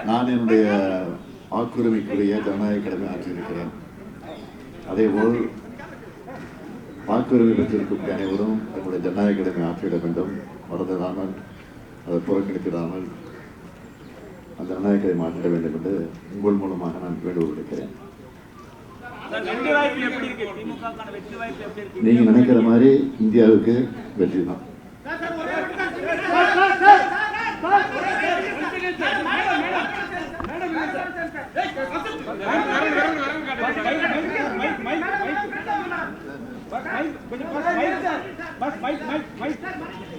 நான் என்னுடைய வாக்குரிமைக்குரிய ஜனநாயக கடமை ஆற்றியிருக்கிறேன். அதேபோல் வாக்குரிமை பெற்றிருக்கும் அனைவரும் நம்முடைய ஜனநாயக கடமை ஆற்றிவிட வேண்டும். மறந்துடாமல் அதை புறக்கணித்திடாமல் அந்த ஜனநாயக கடமை ஆற்றிட வேண்டும் என்று உங்கள் மூலமாக நான் வேண்டுகோள் விடுக்கிறேன். நீங்க நினைக்கிற மாதிரி இந்தியாவுக்கு வெற்றி தான்.